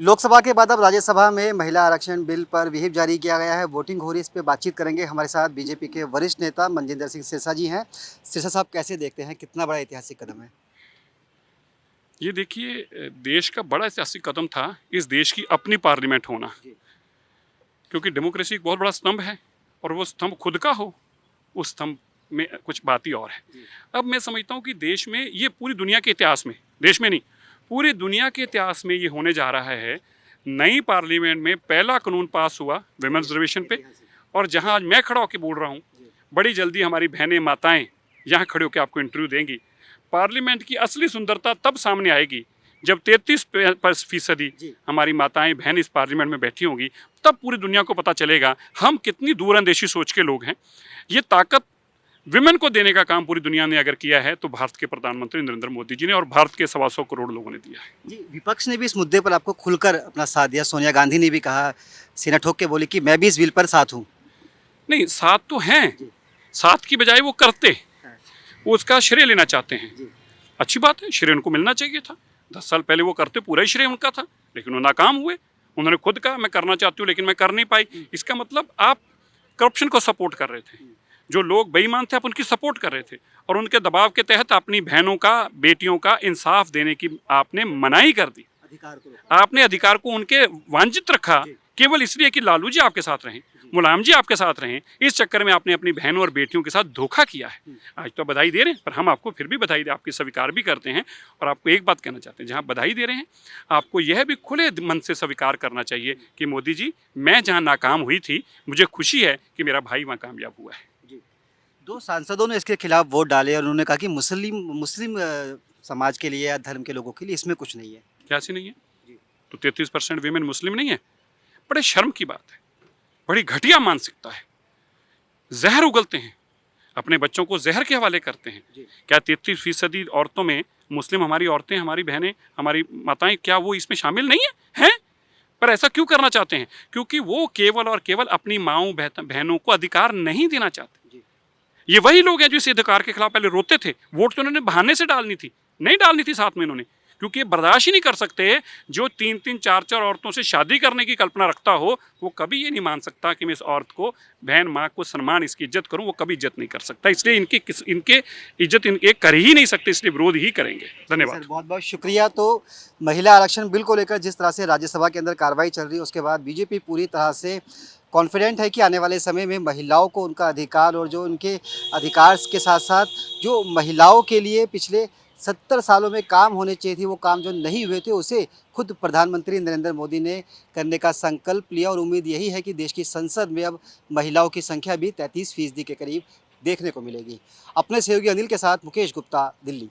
लोकसभा के बाद अब राज्यसभा में महिला आरक्षण बिल पर व्हिप जारी किया गया है। वोटिंग हो रही है, इस पे बातचीत करेंगे। हमारे साथ बीजेपी के वरिष्ठ नेता मनजिंदर सिंह सिरसा जी हैं। सिरसा साहब, कैसे देखते हैं, कितना बड़ा ऐतिहासिक कदम है? ये देखिए, देश का बड़ा ऐतिहासिक कदम था इस देश की अपनी पार्लियामेंट होना। क्योंकि डेमोक्रेसी एक बहुत बड़ा स्तंभ है और वो स्तंभ खुद का हो, उस स्तंभ में कुछ बात ही और है। अब मैं समझता हूँ कि देश में, ये पूरी दुनिया के इतिहास में, देश में नहीं, पूरी दुनिया के इतिहास में ये होने जा रहा है। नई पार्लियामेंट में पहला कानून पास हुआ विमेंस रिजर्वेशन पे, और जहाँ आज मैं खड़ा होकर बोल रहा हूँ, बड़ी जल्दी हमारी बहनें माताएं यहाँ खड़े होकर आपको इंटरव्यू देंगी। पार्लियामेंट की असली सुंदरता तब सामने आएगी जब 33% हमारी माताएं बहन इस पार्लियामेंट में बैठी होंगी। तब पूरी दुनिया को पता चलेगा हम कितनी दूरंदेशी सोच के लोग हैं। ये ताकत विमेन को देने का काम पूरी दुनिया ने अगर किया है तो भारत के प्रधानमंत्री नरेंद्र मोदी जी ने और भारत के 125 करोड़ लोगों ने दिया है। जी, विपक्ष ने भी इस मुद्दे पर आपको खुलकर अपना साथ दिया। सोनिया गांधी ने भी कहा, सीना ठोक के बोली कि मैं भी इस बिल पर साथ हूँ। नहीं, साथ तो हैं, साथ की बजाय वो करते, वो उसका श्रेय लेना चाहते हैं। अच्छी बात है, श्रेय उनको मिलना चाहिए था। 10 साल पहले वो करते, पूरा ही श्रेय उनका था, लेकिन वो नाकाम हुए। उन्होंने खुद कहा मैं करना चाहती हूँ लेकिन मैं कर नहीं पाई। इसका मतलब आप करप्शन को सपोर्ट कर रहे थे। जो लोग बेईमान थे आप उनकी सपोर्ट कर रहे थे, और उनके दबाव के तहत अपनी बहनों का, बेटियों का इंसाफ देने की आपने मनाही कर दी। आपने अधिकार को उनके वांछित रखा केवल इसलिए कि लालू जी आपके साथ रहें, मुलायम जी आपके साथ रहें। इस चक्कर में आपने अपनी बहनों और बेटियों के साथ धोखा किया है। आज तो बधाई दे रहे हैं, पर हम आपको फिर भी बधाई दे, आपकी स्वीकार भी करते हैं। और आपको एक बात कहना चाहते हैं, जहाँ बधाई दे रहे हैं आपको यह भी खुले मन से स्वीकार करना चाहिए कि मोदी जी, मैं जहाँ नाकाम हुई थी, मुझे खुशी है कि मेरा भाई वहाँ कामयाब हुआ है। 2 सांसदों ने इसके खिलाफ वोट डाले और उन्होंने कहा कि मुस्लिम समाज के लिए या धर्म के लोगों के लिए इसमें कुछ नहीं है। क्या सी नहीं है? तो 33% वीमेन मुस्लिम नहीं है? बड़े शर्म की बात है, बड़ी घटिया मानसिकता है। जहर उगलते हैं, अपने बच्चों को जहर के हवाले करते हैं। क्या 33% औरतों में मुस्लिम हमारी औरतें, हमारी बहनें, हमारी माताएं, क्या वो इसमें शामिल नहीं है? पर ऐसा क्यों करना चाहते हैं? क्योंकि वो केवल और केवल अपनी माओं बहनों को अधिकार नहीं देना चाहते। ये वही लोग हैं जो इस अधिकार के खिलाफ पहले रोते थे। वोट तो उन्होंने बहाने से डालनी थी, नहीं डालनी थी साथ में इन्होंने, क्योंकि ये बर्दाश्त ही नहीं कर सकते। जो 3-3, 4-4 औरतों से शादी करने की कल्पना रखता हो, वो कभी ये नहीं मान सकता कि मैं इस औरत को, बहन, माँ को सम्मान, इसकी इज्जत करूँ। वो कभी इज्जत नहीं कर सकता। इसलिए इनके इज्जत इनके कर ही नहीं सकते, इसलिए विरोध ही करेंगे। धन्यवाद। बहुत बहुत शुक्रिया। तो महिला आरक्षण बिल को लेकर जिस तरह से राज्यसभा के अंदर कार्रवाई चल रही है, उसके बाद बीजेपी पूरी तरह से कॉन्फिडेंट है कि आने वाले समय में महिलाओं को उनका अधिकार, और जो उनके अधिकार के साथ साथ जो महिलाओं के लिए पिछले 70 सालों में काम होने चाहिए थे, वो काम जो नहीं हुए थे, उसे खुद प्रधानमंत्री नरेंद्र मोदी ने करने का संकल्प लिया। और उम्मीद यही है कि देश की संसद में अब महिलाओं की संख्या भी 33% के करीब देखने को मिलेगी। अपने सहयोगी अनिल के साथ मुकेश गुप्ता, दिल्ली।